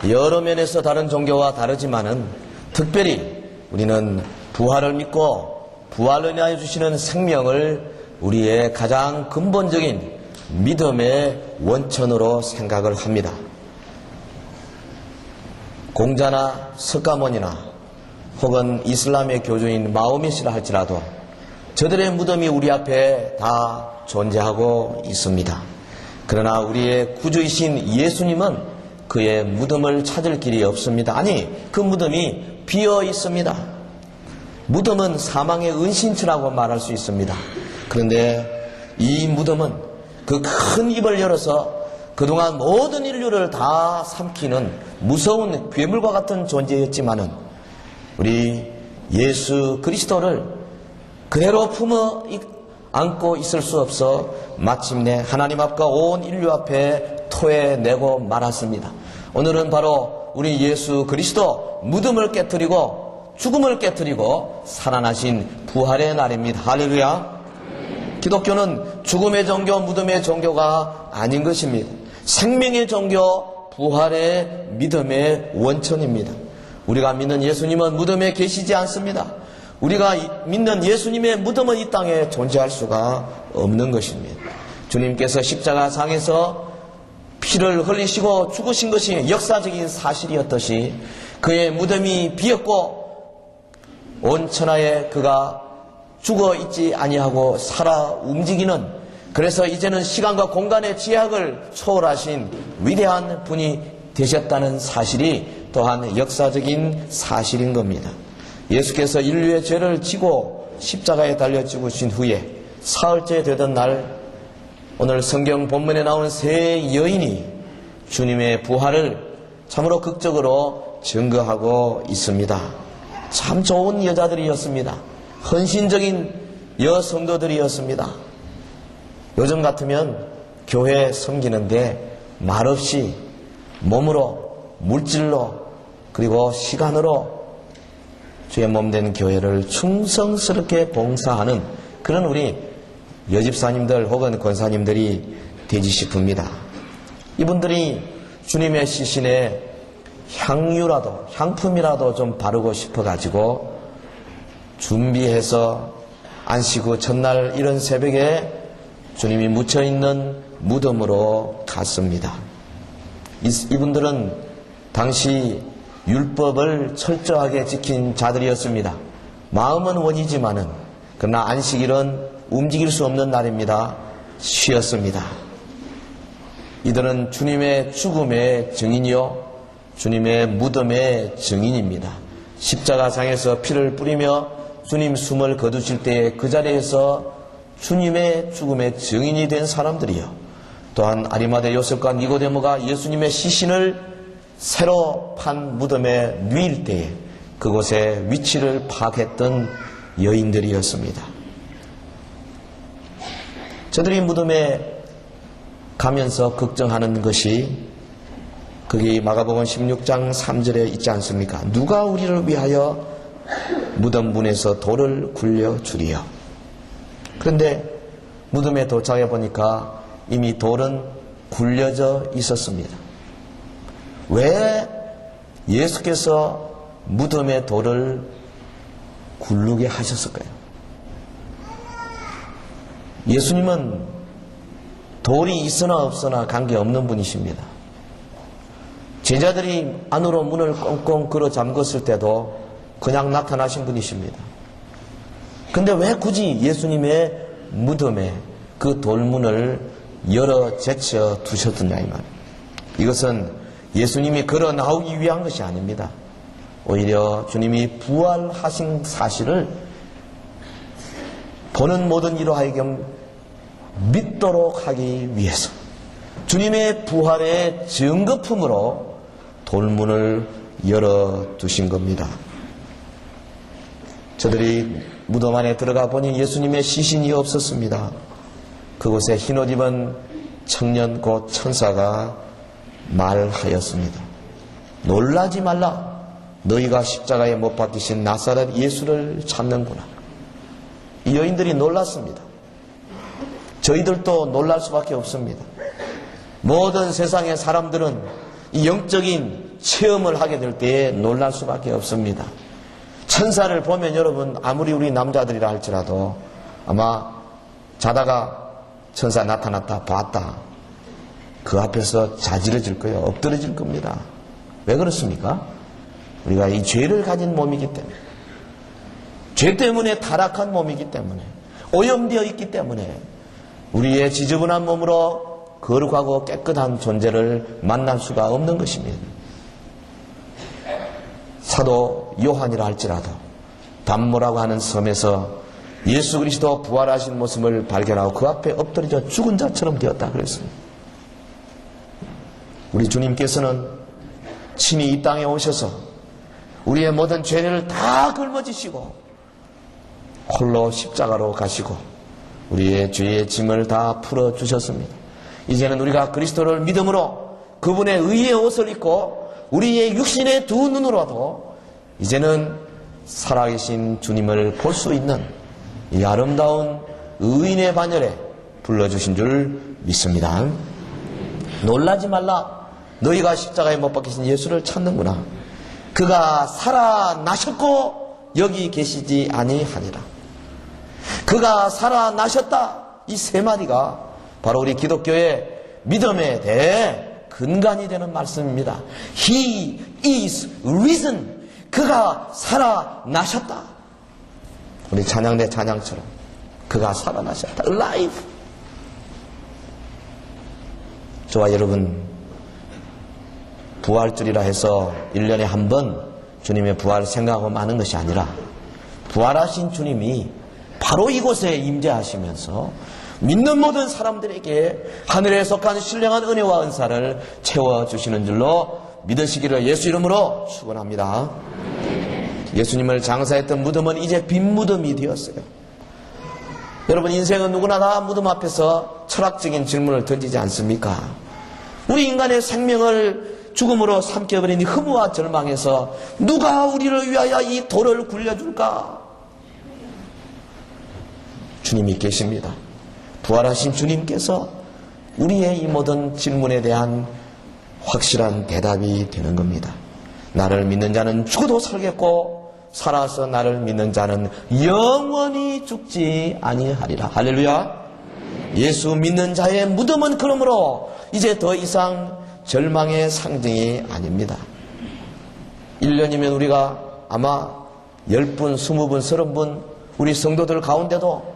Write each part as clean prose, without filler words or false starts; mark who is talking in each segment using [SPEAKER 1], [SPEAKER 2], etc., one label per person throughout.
[SPEAKER 1] 여러 면에서 다른 종교와 다르지만은 특별히 우리는 부활을 믿고 부활을 인하여 주시는 생명을 우리의 가장 근본적인 믿음의 원천으로 생각을 합니다. 공자나 석가모니나 혹은 이슬람의 교주인 마호멧이라 할지라도 저들의 무덤이 우리 앞에 다 존재하고 있습니다. 그러나 우리의 구주이신 예수님은 그의 무덤을 찾을 길이 없습니다. 아니, 그 무덤이 비어 있습니다. 무덤은 사망의 은신처라고 말할 수 있습니다. 그런데 이 무덤은 그 큰 입을 열어서 그동안 모든 인류를 다 삼키는 무서운 괴물과 같은 존재였지만은 우리 예수 그리스도를 그대로 품어 안고 있을 수 없어 마침내 하나님 앞과 온 인류 앞에 토해내고 말았습니다. 오늘은 바로 우리 예수 그리스도 무덤을 깨뜨리고 죽음을 깨뜨리고 살아나신 부활의 날입니다. 할렐루야. 기독교는 죽음의 종교, 무덤의 종교가 아닌 것입니다. 생명의 종교, 부활의 믿음의 원천입니다. 우리가 믿는 예수님은 무덤에 계시지 않습니다. 우리가 믿는 예수님의 무덤은 이 땅에 존재할 수가 없는 것입니다. 주님께서 십자가상에서 피를 흘리시고 죽으신 것이 역사적인 사실이었듯이 그의 무덤이 비었고 온 천하에 그가 죽어 있지 아니하고 살아 움직이는, 그래서 이제는 시간과 공간의 제약을 초월하신 위대한 분이 되셨다는 사실이 또한 역사적인 사실인 겁니다. 예수께서 인류의 죄를 지고 십자가에 달려 죽으신 후에 사흘째 되던 날, 오늘 성경 본문에 나오는 세 여인이 주님의 부활을 참으로 극적으로 증거하고 있습니다. 참 좋은 여자들이었습니다. 헌신적인 여성도들이었습니다. 요즘 같으면 교회 섬기는데 말없이 몸으로, 물질로, 그리고 시간으로 주의 몸된 교회를 충성스럽게 봉사하는 그런 우리 여집사님들 혹은 권사님들이 되지 싶습니다. 이분들이 주님의 시신에 향유라도, 향품이라도 좀 바르고 싶어가지고 준비해서 안식 후 첫날 이른 새벽에 주님이 묻혀있는 무덤으로 갔습니다. 이분들은 당시 율법을 철저하게 지킨 자들이었습니다. 마음은 원이지만은 그러나 안식일은 움직일 수 없는 날입니다. 쉬었습니다. 이들은 주님의 죽음의 증인이요 주님의 무덤의 증인입니다. 십자가상에서 피를 뿌리며 주님 숨을 거두실 때에 그 자리에서 주님의 죽음의 증인이 된 사람들이요, 또한 아리마대 요셉과 니고데모가 예수님의 시신을 새로 판 무덤에 누일 때에 그곳의 위치를 파악했던 여인들이었습니다. 저들이 무덤에 가면서 걱정하는 것이 거기 마가복음 16장 3절에 있지 않습니까? 누가 우리를 위하여 무덤 문에서 돌을 굴려주리요. 그런데 무덤에 도착해 보니까 이미 돌은 굴려져 있었습니다. 왜 예수께서 무덤에 돌을 굴르게 하셨을까요? 예수님은 돌이 있으나 없으나 관계없는 분이십니다. 제자들이 안으로 문을 꽁꽁 걸어 잠궜을 때도 그냥 나타나신 분이십니다. 근데 왜 굳이 예수님의 무덤에 그 돌문을 열어 제쳐 두셨느냐 이 말. 이것은 예수님이 걸어 나오기 위한 것이 아닙니다. 오히려 주님이 부활하신 사실을 보는 모든 이로 하여금 믿도록 하기 위해서 주님의 부활의 증거품으로 돌문을 열어두신 겁니다. 저들이 무덤 안에 들어가 보니 예수님의 시신이 없었습니다. 그곳에 흰옷 입은 청년 곧 천사가 말하였습니다. 놀라지 말라. 너희가 십자가에 못 박히신 나사렛 예수를 찾는구나. 이 여인들이 놀랐습니다. 저희들도 놀랄 수밖에 없습니다. 모든 세상의 사람들은 이 영적인 체험을 하게 될 때에 놀랄 수밖에 없습니다. 천사를 보면 여러분 아무리 우리 남자들이라 할지라도 아마 자다가 천사 나타났다 봤다 그 앞에서 자지러질 거예요. 엎드러질 겁니다. 왜 그렇습니까? 우리가 이 죄를 가진 몸이기 때문에, 죄 때문에 타락한 몸이기 때문에, 오염되어 있기 때문에 우리의 지저분한 몸으로 거룩하고 깨끗한 존재를 만날 수가 없는 것입니다. 사도 요한이라 할지라도 담모라고 하는 섬에서 예수 그리스도 부활하신 모습을 발견하고 그 앞에 엎드려져 죽은 자처럼 되었다 그랬습니다. 우리 주님께서는 친히 이 땅에 오셔서 우리의 모든 죄를 다 걸머지시고 홀로 십자가로 가시고 우리의 죄의 짐을 다 풀어주셨습니다. 이제는 우리가 그리스도를 믿음으로 그분의 의의 옷을 입고 우리의 육신의 두 눈으로도 이제는 살아계신 주님을 볼 수 있는 이 아름다운 의인의 반열에 불러주신 줄 믿습니다. 놀라지 말라. 너희가 십자가에 못 박히신 예수를 찾는구나. 그가 살아나셨고 여기 계시지 아니하니라. 그가 살아나셨다. 이 세 마디가 바로 우리 기독교의 믿음에 대해 근간이 되는 말씀입니다. He is risen. 그가 살아나셨다. 우리 찬양대 찬양처럼 그가 살아나셨다. Alive. 저와 여러분, 부활절이라 해서 1년에 한 번 주님의 부활을 생각하고 마는 것이 아니라 부활하신 주님이 바로 이곳에 임재하시면서 믿는 모든 사람들에게 하늘에 속한 신령한 은혜와 은사를 채워주시는 줄로 믿으시기를 예수 이름으로 축원합니다. 예수님을 장사했던 무덤은 이제 빈 무덤이 되었어요. 여러분, 인생은 누구나 다 무덤 앞에서 철학적인 질문을 던지지 않습니까? 우리 인간의 생명을 죽음으로 삼켜버린 이 허무와 절망에서 누가 우리를 위하여 이 돌을 굴려줄까? 주님이 계십니다. 부활하신 주님께서 우리의 이 모든 질문에 대한 확실한 대답이 되는 겁니다. 나를 믿는 자는 죽어도 살겠고 살아서 나를 믿는 자는 영원히 죽지 아니하리라. 할렐루야. 예수 믿는 자의 무덤은 그러므로 이제 더 이상 절망의 상징이 아닙니다. 1년이면 우리가 아마 10분, 20분, 30분 우리 성도들 가운데도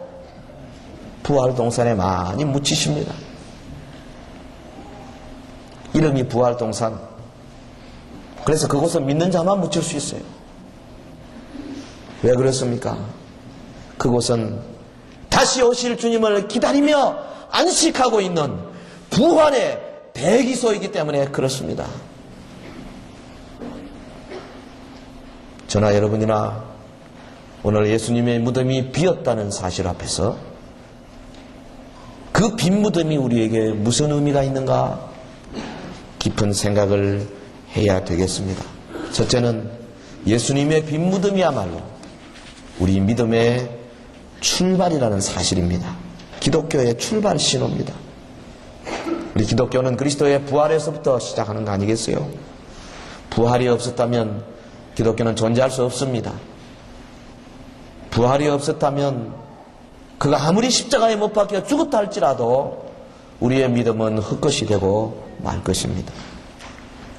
[SPEAKER 1] 부활동산에 많이 묻히십니다. 이름이 부활동산. 그래서 그곳은 믿는 자만 묻힐 수 있어요. 왜 그렇습니까? 그곳은 다시 오실 주님을 기다리며 안식하고 있는 부활의 대기소이기 때문에 그렇습니다. 저나 여러분이나 오늘 예수님의 무덤이 비었다는 사실 앞에서 그 빈 무덤이 우리에게 무슨 의미가 있는가 깊은 생각을 해야 되겠습니다. 첫째는 예수님의 빈 무덤이야말로 우리 믿음의 출발이라는 사실입니다. 기독교의 출발 신호입니다. 우리 기독교는 그리스도의 부활에서부터 시작하는 거 아니겠어요? 부활이 없었다면 기독교는 존재할 수 없습니다. 부활이 없었다면 그가 아무리 십자가에 못 박혀 죽었다 할지라도 우리의 믿음은 헛것이 되고 말 것입니다.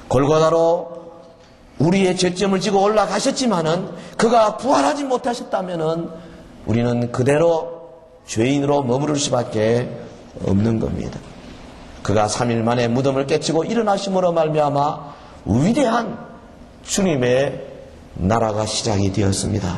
[SPEAKER 1] 골고다로 우리의 죄점을 지고 올라가셨지만은 그가 부활하지 못하셨다면은 우리는 그대로 죄인으로 머무를 수밖에 없는 겁니다. 그가 3일 만에 무덤을 깨치고 일어나심으로 말미암아 위대한 주님의 나라가 시작이 되었습니다.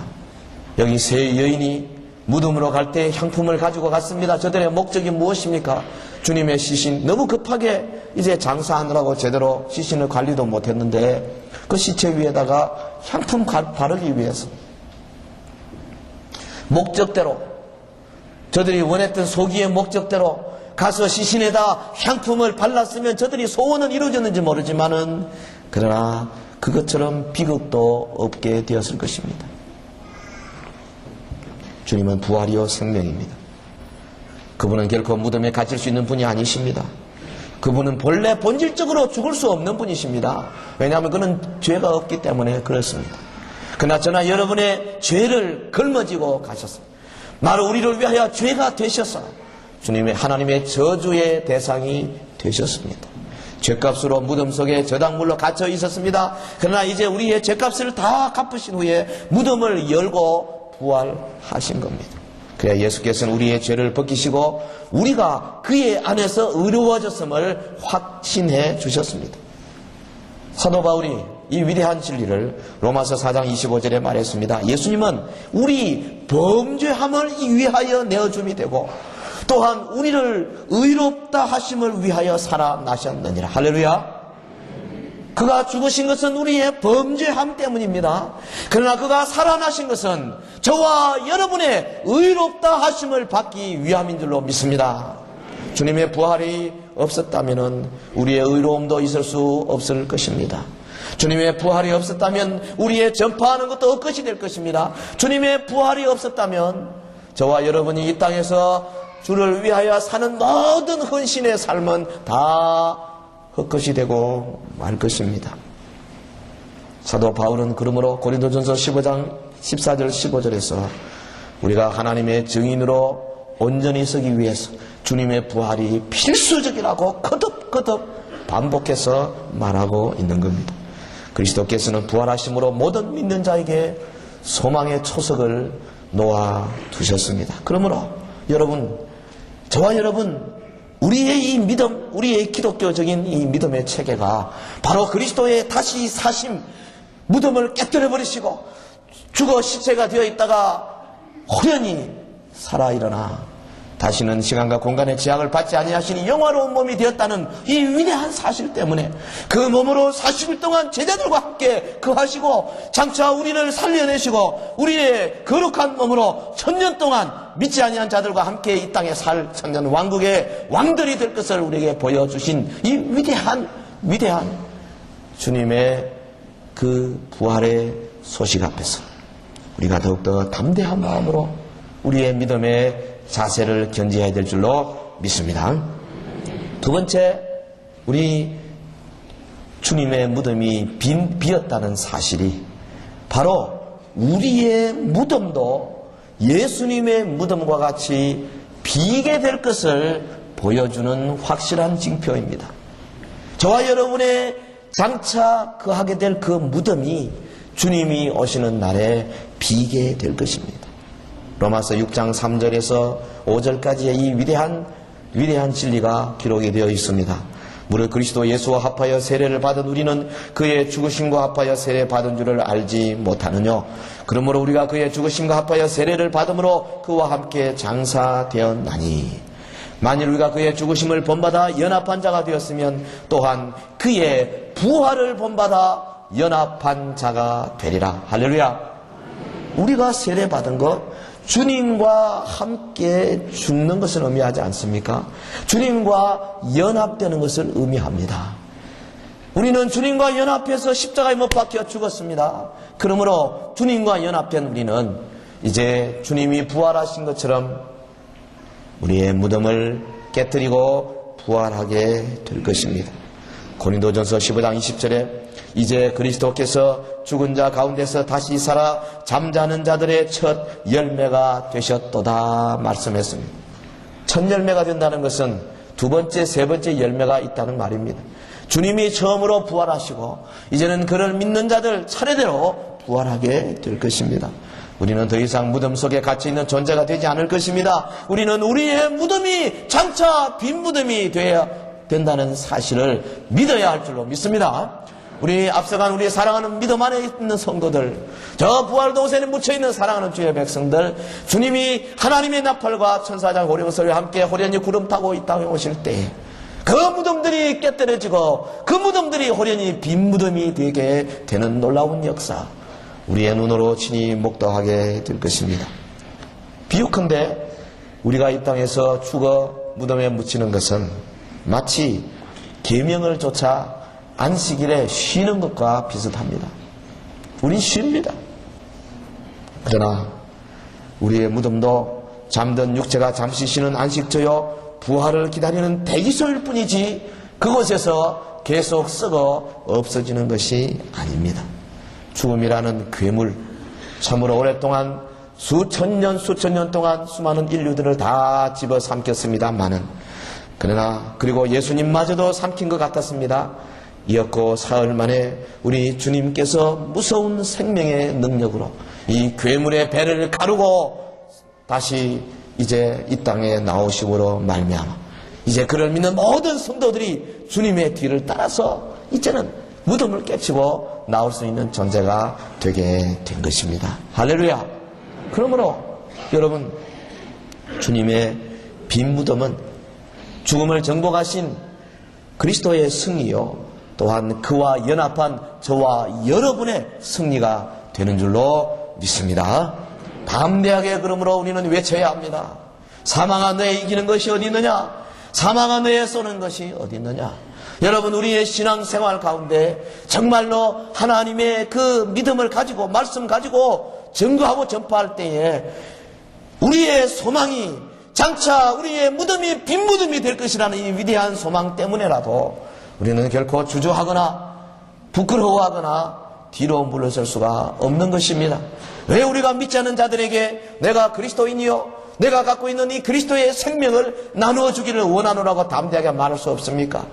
[SPEAKER 1] 여기 세 여인이 무덤으로 갈 때 향품을 가지고 갔습니다. 저들의 목적이 무엇입니까? 주님의 시신, 너무 급하게 이제 장사하느라고 제대로 시신을 관리도 못했는데 그 시체 위에다가 향품 바르기 위해서 목적대로, 저들이 원했던 소기의 목적대로 가서 시신에다 향품을 발랐으면 저들이 소원은 이루어졌는지 모르지만은 그러나 그것처럼 비극도 없게 되었을 것입니다. 주님은 부활이요 생명입니다. 그분은 결코 무덤에 갇힐 수 있는 분이 아니십니다. 그분은 본래 본질적으로 죽을 수 없는 분이십니다. 왜냐하면 그는 죄가 없기 때문에 그렇습니다. 그나저나 여러분의 죄를 걸머지고 가셨습니다. 바로 우리를 위하여 죄가 되셔서 주님의 하나님의 저주의 대상이 되셨습니다. 죄값으로 무덤 속에 저당물로 갇혀 있었습니다. 그러나 이제 우리의 죄값을 다 갚으신 후에 무덤을 열고 부활하신 겁니다. 그래 예수께서는 우리의 죄를 벗기시고 우리가 그의 안에서 의로워졌음을 확신해 주셨습니다. 사도 바울이 이 위대한 진리를 로마서 4장 25절에 말했습니다. 예수님은 우리 범죄함을 위하여 내어줌이 되고 또한 우리를 의롭다 하심을 위하여 살아나셨느니라. 할렐루야. 그가 죽으신 것은 우리의 범죄함 때문입니다. 그러나 그가 살아나신 것은 저와 여러분의 의롭다 하심을 받기 위함인 줄로 믿습니다. 주님의 부활이 없었다면 우리의 의로움도 있을 수 없을 것입니다. 주님의 부활이 없었다면 우리의 전파하는 것도 헛것이 될 것입니다. 주님의 부활이 없었다면 저와 여러분이 이 땅에서 주를 위하여 사는 모든 헌신의 삶은 다 헛것이 되고 말 것입니다. 사도 바울은 그러므로 고린도전서 15장 14절 15절에서 우리가 하나님의 증인으로 온전히 서기 위해서 주님의 부활이 필수적이라고 거듭거듭 반복해서 말하고 있는 겁니다. 그리스도께서는 부활하심으로 모든 믿는 자에게 소망의 초석을 놓아두셨습니다. 그러므로 여러분, 저와 여러분, 우리의 이 믿음, 우리의 기독교적인 이 믿음의 체계가 바로 그리스도의 다시 사심, 무덤을 깨뜨려 버리시고 죽어 시체가 되어 있다가 호련히 살아 일어나 다시는 시간과 공간의 제약을 받지 아니하시니 영화로운 몸이 되었다는 이 위대한 사실 때문에 그 몸으로 40일 동안 제자들과 함께 거하시고 장차 우리를 살려내시고 우리의 거룩한 몸으로 1000년 동안 믿지 아니한 자들과 함께 이 땅에 살 천년 왕국의 왕들이 될 것을 우리에게 보여주신 이 위대한 주님의 그 부활의 소식 앞에서 우리가 더욱더 담대한 마음으로 우리의 믿음의 자세를 견지해야 될 줄로 믿습니다. 두 번째, 우리 주님의 무덤이 비었다는 사실이 바로 우리의 무덤도 예수님의 무덤과 같이 비게 될 것을 보여주는 확실한 징표입니다. 저와 여러분의 장차 거하게 될 그 무덤이 주님이 오시는 날에 비게 될 것입니다. 로마서 6장 3절에서 5절까지의 이 위대한 진리가 기록이 되어 있습니다. 무릇 그리스도 예수와 합하여 세례를 받은 우리는 그의 죽으심과 합하여 세례 받은 줄을 알지 못하느뇨. 그러므로 우리가 그의 죽으심과 합하여 세례를 받음으로 그와 함께 장사되었나니 만일 우리가 그의 죽으심을 본받아 연합한 자가 되었으면 또한 그의 부활을 본받아 연합한 자가 되리라. 할렐루야. 우리가 세례 받은 것 주님과 함께 죽는 것을 의미하지 않습니까? 주님과 연합되는 것을 의미합니다. 우리는 주님과 연합해서 십자가에 못 박혀 죽었습니다. 그러므로 주님과 연합된 우리는 이제 주님이 부활하신 것처럼 우리의 무덤을 깨뜨리고 부활하게 될 것입니다. 고린도전서 15장 20절에 이제 그리스도께서 죽은 자 가운데서 다시 살아 잠자는 자들의 첫 열매가 되셨도다 말씀했습니다. 첫 열매가 된다는 것은 두 번째, 세 번째 열매가 있다는 말입니다. 주님이 처음으로 부활하시고 이제는 그를 믿는 자들 차례대로 부활하게 될 것입니다. 우리는 더 이상 무덤 속에 갇혀있는 존재가 되지 않을 것입니다. 우리는 우리의 무덤이 장차 빈 무덤이 되어야 된다는 사실을 믿어야 할 줄로 믿습니다. 우리 앞서간 우리 사랑하는 믿음 안에 있는 성도들, 저 부활도선에 묻혀있는 사랑하는 주의 백성들, 주님이 하나님의 나팔과 천사장 호령소리와 함께 호련히 구름 타고 이 땅에 오실 때 그 무덤들이 깨뜨려지고 그 무덤들이 호련히 빈 무덤이 되게 되는 놀라운 역사, 우리의 눈으로 친히 목도하게 될 것입니다. 비유컨대 우리가 이 땅에서 죽어 무덤에 묻히는 것은 마치 계명을 쫓아 안식일에 쉬는 것과 비슷합니다. 우린 쉽니다. 그러나 우리의 무덤도 잠든 육체가 잠시 쉬는 안식처요 부활을 기다리는 대기소일 뿐이지 그곳에서 계속 썩어 없어지는 것이 아닙니다. 죽음이라는 괴물, 참으로 오랫동안 수천 년 동안 수많은 인류들을 다 집어삼켰습니다마는, 그러나 그리고 예수님마저도 삼킨 것 같았습니다. 이었고 사흘 만에 우리 주님께서 무서운 생명의 능력으로 이 괴물의 배를 가르고 다시 이제 이 땅에 나오심으로 말미암아 이제 그를 믿는 모든 성도들이 주님의 뒤를 따라서 이제는 무덤을 깨치고 나올 수 있는 존재가 되게 된 것입니다. 할렐루야. 그러므로 여러분, 주님의 빈 무덤은 죽음을 정복하신 그리스도의 승리요, 또한 그와 연합한 저와 여러분의 승리가 되는 줄로 믿습니다. 담대하게 그러므로 우리는 외쳐야 합니다. 사망아 너에 이기는 것이 어디 있느냐? 사망아 너에 쏘는 것이 어디 있느냐? 여러분, 우리의 신앙생활 가운데 정말로 하나님의 그 믿음을 가지고 말씀 가지고 증거하고 전파할 때에 우리의 소망이 장차 우리의 무덤이 빈 무덤이 될 것이라는 이 위대한 소망 때문에라도 우리는 결코 주저하거나 부끄러워하거나 뒤로 물러설 수가 없는 것입니다. 왜 우리가 믿지 않는 자들에게 내가 그리스도인이요, 내가 갖고 있는 이 그리스도의 생명을 나누어 주기를 원하노라고 담대하게 말할 수 없습니까?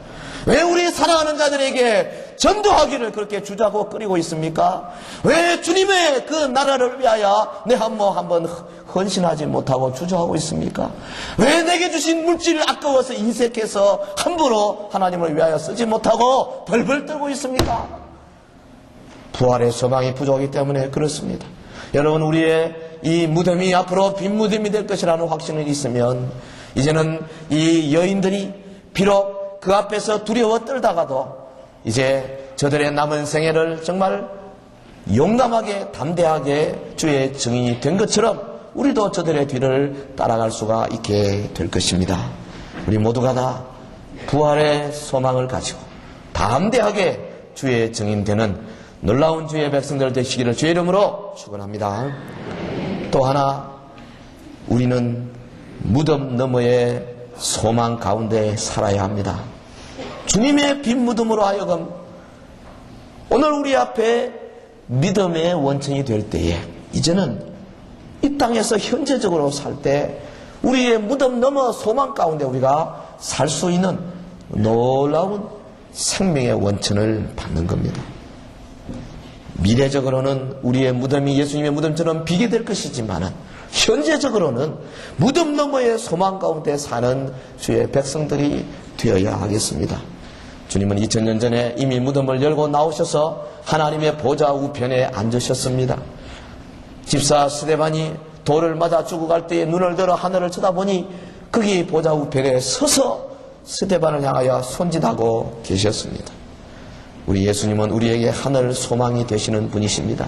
[SPEAKER 1] 왜 우리 사랑하는 자들에게 전도하기를 그렇게 주저하고 끓이고 있습니까? 왜 주님의 그 나라를 위하여 내 한번 헌신하지 못하고 주저하고 있습니까? 왜 내게 주신 물질을 아까워서 인색해서 함부로 하나님을 위하여 쓰지 못하고 벌벌 떨고 있습니까? 부활의 소망이 부족하기 때문에 그렇습니다. 여러분, 우리의 이 무덤이 앞으로 빈 무덤이 될 것이라는 확신이 있으면 이제는 이 여인들이 비록 그 앞에서 두려워 떨다가도 이제 저들의 남은 생애를 정말 용감하게 담대하게 주의 증인이 된 것처럼 우리도 저들의 뒤를 따라갈 수가 있게 될 것입니다. 우리 모두가 다 부활의 소망을 가지고 담대하게 주의 증인 되는 놀라운 주의 백성들 되시기를 주의 이름으로 축원합니다. 또 하나, 우리는 무덤 너머의 소망 가운데 살아야 합니다. 주님의 빈 무덤으로 하여금 오늘 우리 앞에 믿음의 원천이 될 때에 이제는 이 땅에서 현재적으로 살 때 우리의 무덤 넘어 소망 가운데 우리가 살 수 있는 놀라운 생명의 원천을 받는 겁니다. 미래적으로는 우리의 무덤이 예수님의 무덤처럼 비게 될 것이지만 현재적으로는 무덤 너머의 소망 가운데 사는 주의 백성들이 되어야 하겠습니다. 주님은 2000년 전에 이미 무덤을 열고 나오셔서 하나님의 보좌 우편에 앉으셨습니다. 집사 스데반이 돌을 맞아 죽어갈 때에 눈을 들어 하늘을 쳐다보니 거기 보좌 우편에 서서 스데반을 향하여 손짓하고 계셨습니다. 우리 예수님은 우리에게 하늘 소망이 되시는 분이십니다.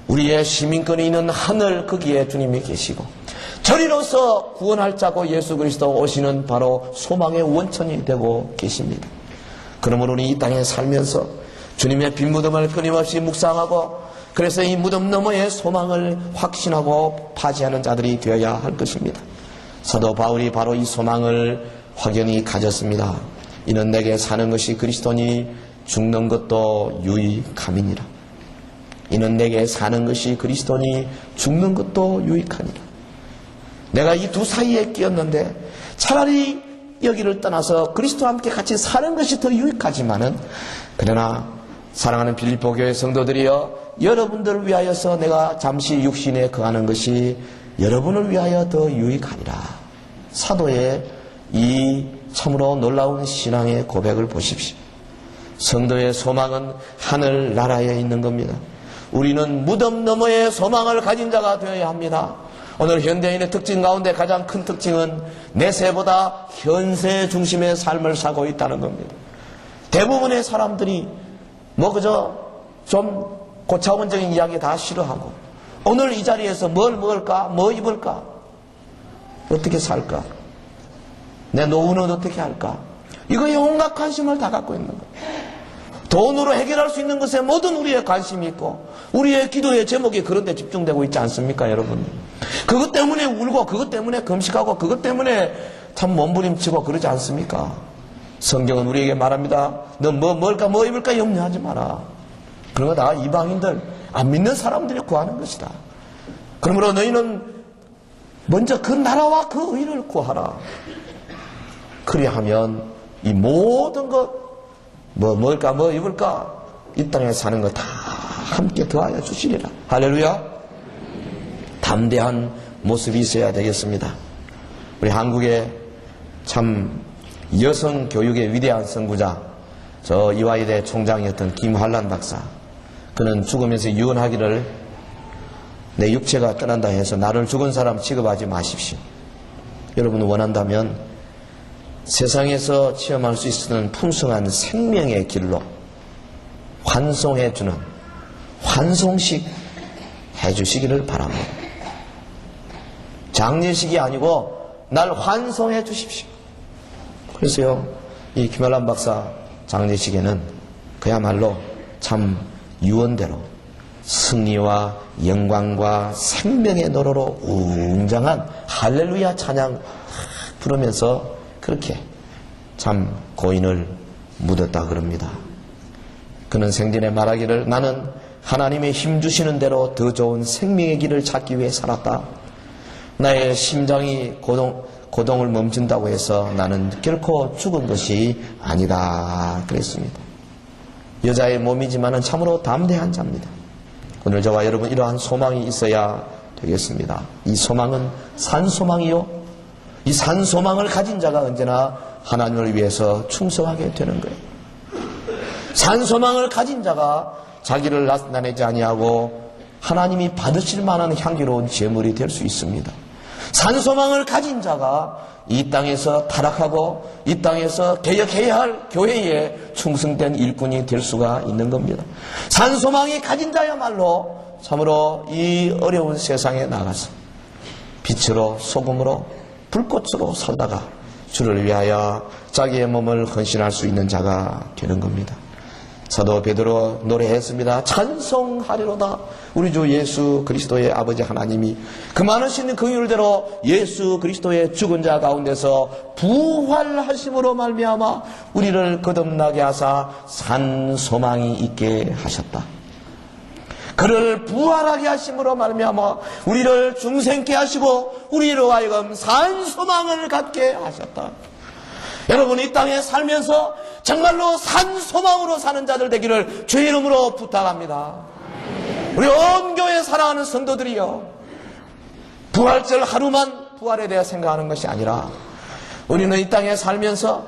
[SPEAKER 1] 우리의 시민권이 있는 하늘 거기에 주님이 계시고 저리로서 구원할 자고 예수 그리스도 오시는 바로 소망의 원천이 되고 계십니다. 그러므로 우리 이 땅에 살면서 주님의 빈 무덤을 끊임없이 묵상하고 그래서 이 무덤 너머의 소망을 확신하고 파지하는 자들이 되어야 할 것입니다. 사도 바울이 바로 이 소망을 확연히 가졌습니다. 이는 내게 사는 것이 그리스도니 죽는 것도 유익함이니라. 이는 내게 사는 것이 그리스도니 죽는 것도 유익하니라. 내가 이 두 사이에 끼었는데 차라리 여기를 떠나서 그리스도와 함께 같이 사는 것이 더 유익하지만은, 그러나 사랑하는 빌립보 교회 성도들이여, 여러분들을 위하여서 내가 잠시 육신에 거하는 것이 여러분을 위하여 더 유익하니라. 사도의 이 참으로 놀라운 신앙의 고백을 보십시오. 성도의 소망은 하늘나라에 있는 겁니다. 우리는 무덤 너머의 소망을 가진 자가 되어야 합니다. 오늘 현대인의 특징 가운데 가장 큰 특징은 내세보다 현세 중심의 삶을 살고 있다는 겁니다. 대부분의 사람들이 그저 좀 고차원적인 이야기 다 싫어하고, 오늘 이 자리에서 뭘 먹을까, 뭐 입을까, 어떻게 살까, 내 노후는 어떻게 할까, 이거에 온갖 관심을 다 갖고 있는 거예요. 돈으로 해결할 수 있는 것에 모든 우리의 관심이 있고, 우리의 기도의 제목이 그런 데 집중되고 있지 않습니까, 여러분? 그것 때문에 울고, 그것 때문에 금식하고, 그것 때문에 참 몸부림치고 그러지 않습니까? 성경은 우리에게 말합니다. 너 뭐 먹을까 뭐 입을까 염려하지 마라. 그런 거 다 이방인들, 안 믿는 사람들이 구하는 것이다. 그러므로 너희는 먼저 그 나라와 그 의를 구하라. 그리하면 이 모든 것, 뭐 먹을까 뭐 입을까 이 땅에 사는 거 다 함께 더하여 주시리라. 할렐루야. 담대한 모습이 있어야 되겠습니다. 우리 한국의 참 여성 교육의 위대한 선구자, 저 이화여대 총장이었던 김환란 박사, 그는 죽으면서 유언하기를, 내 육체가 떠난다 해서 나를 죽은 사람 취급하지 마십시오. 여러분 원한다면 세상에서 체험할 수 있는 풍성한 생명의 길로 환송해주는 환송식 해주시기를 바랍니다. 장례식이 아니고 날 환송해 주십시오. 그래서요, 이 김환란 박사 장례식에는 그야말로 참 유언대로 승리와 영광과 생명의 노래로 웅장한 할렐루야 찬양 부르면서 그렇게 참 고인을 묻었다 그럽니다. 그는 생전에 말하기를, 나는 하나님의 힘 주시는 대로 더 좋은 생명의 길을 찾기 위해 살았다. 나의 심장이 고동을 멈춘다고 해서 나는 결코 죽은 것이 아니다 그랬습니다. 여자의 몸이지만은 참으로 담대한 자입니다. 오늘 저와 여러분 이러한 소망이 있어야 되겠습니다. 이 소망은 산소망이요, 이 산소망을 가진 자가 언제나 하나님을 위해서 충성하게 되는 거예요. 산소망을 가진 자가 자기를 나타내지 아니하고 하나님이 받으실 만한 향기로운 제물이 될 수 있습니다. 산소망을 가진 자가 이 땅에서 타락하고 이 땅에서 개혁해야 할 교회에 충성된 일꾼이 될 수가 있는 겁니다. 산소망이 가진 자야말로 참으로 이 어려운 세상에 나가서 빛으로 소금으로 불꽃으로 살다가 주를 위하여 자기의 몸을 헌신할 수 있는 자가 되는 겁니다. 사도 베드로 노래했습니다. 찬송하리로다. 우리 주 예수 그리스도의 아버지 하나님이 그 많으신 긍휼대로 예수 그리스도의 죽은 자 가운데서 부활하심으로 말미암아 우리를 거듭나게 하사 산 소망이 있게 하셨다. 그를 부활하게 하심으로 말미암아 우리를 중생케 하시고 우리로 하여금 산 소망을 갖게 하셨다. 여러분, 이 땅에 살면서 정말로 산 소망으로 사는 자들 되기를 주의 이름으로 부탁합니다. 우리 온 교회 사랑하는 성도들이요, 부활절 하루만 부활에 대해 생각하는 것이 아니라 우리는 이 땅에 살면서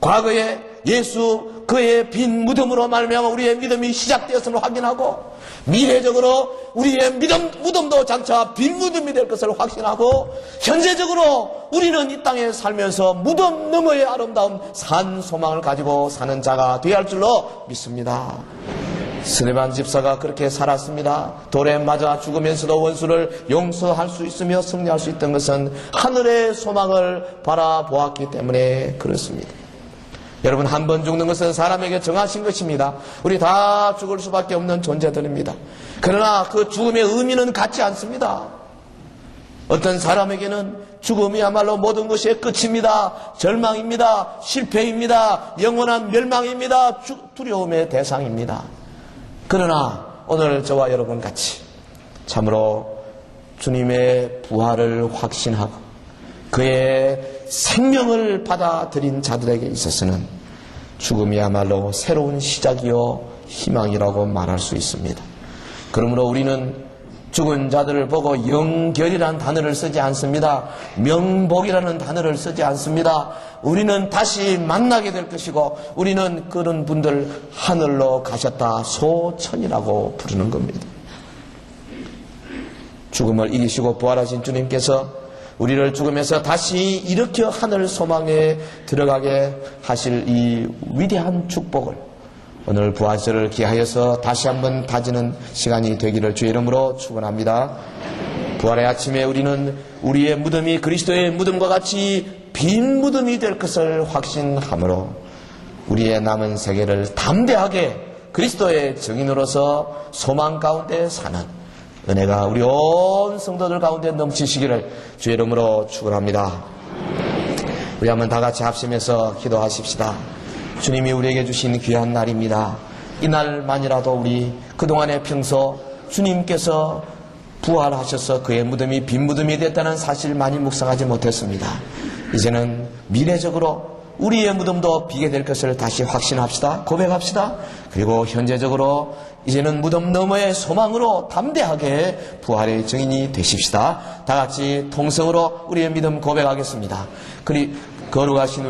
[SPEAKER 1] 과거에 예수 그의 빈 무덤으로 말미암아 우리의 믿음이 시작되었음을 확인하고, 미래적으로 우리의 무덤도 장차 빈 무덤이 될 것을 확신하고, 현재적으로 우리는 이 땅에 살면서 무덤 너머의 아름다운 산 소망을 가지고 사는 자가 되어야 할 줄로 믿습니다. 스데반 집사가 그렇게 살았습니다. 돌에 맞아 죽으면서도 원수를 용서할 수 있으며 승리할 수 있던 것은 하늘의 소망을 바라보았기 때문에 그렇습니다. 여러분, 한 번 죽는 것은 사람에게 정하신 것입니다. 우리 다 죽을 수밖에 없는 존재들입니다. 그러나 그 죽음의 의미는 같지 않습니다. 어떤 사람에게는 죽음이야말로 모든 것의 끝입니다. 절망입니다. 실패입니다. 영원한 멸망입니다. 두려움의 대상입니다. 그러나 오늘 저와 여러분 같이 참으로 주님의 부활을 확신하고 그의 생명을 받아들인 자들에게 있어서는 죽음이야말로 새로운 시작이요 희망이라고 말할 수 있습니다. 그러므로 우리는 죽은 자들을 보고 영결이라는 단어를 쓰지 않습니다. 명복이라는 단어를 쓰지 않습니다. 우리는 다시 만나게 될 것이고, 우리는 그런 분들 하늘로 가셨다 소천이라고 부르는 겁니다. 죽음을 이기시고 부활하신 주님께서 우리를 죽음에서 다시 일으켜 하늘 소망에 들어가게 하실 이 위대한 축복을 오늘 부활절을 기하여서 다시 한번 다지는 시간이 되기를 주의 이름으로 축원합니다. 부활의 아침에 우리는 우리의 무덤이 그리스도의 무덤과 같이 빈 무덤이 될 것을 확신함으로 우리의 남은 세계를 담대하게 그리스도의 증인으로서 소망 가운데 사는 은혜가 우리 온 성도들 가운데 넘치시기를 주의 이름으로 축원합니다. 우리 한번 다 같이 합심해서 기도하십시다. 주님이 우리에게 주신 귀한 날입니다. 이날만이라도 우리 그동안의 평소 주님께서 부활하셔서 그의 무덤이 빈 무덤이 됐다는 사실 많이 묵상하지 못했습니다. 이제는 미래적으로 우리의 무덤도 비게 될 것을 다시 확신합시다. 고백합시다. 그리고 현재적으로 이제는 무덤 너머의 소망으로 담대하게 부활의 증인이 되십시다. 다 같이 통성으로 우리의 믿음 고백하겠습니다. 거룩하신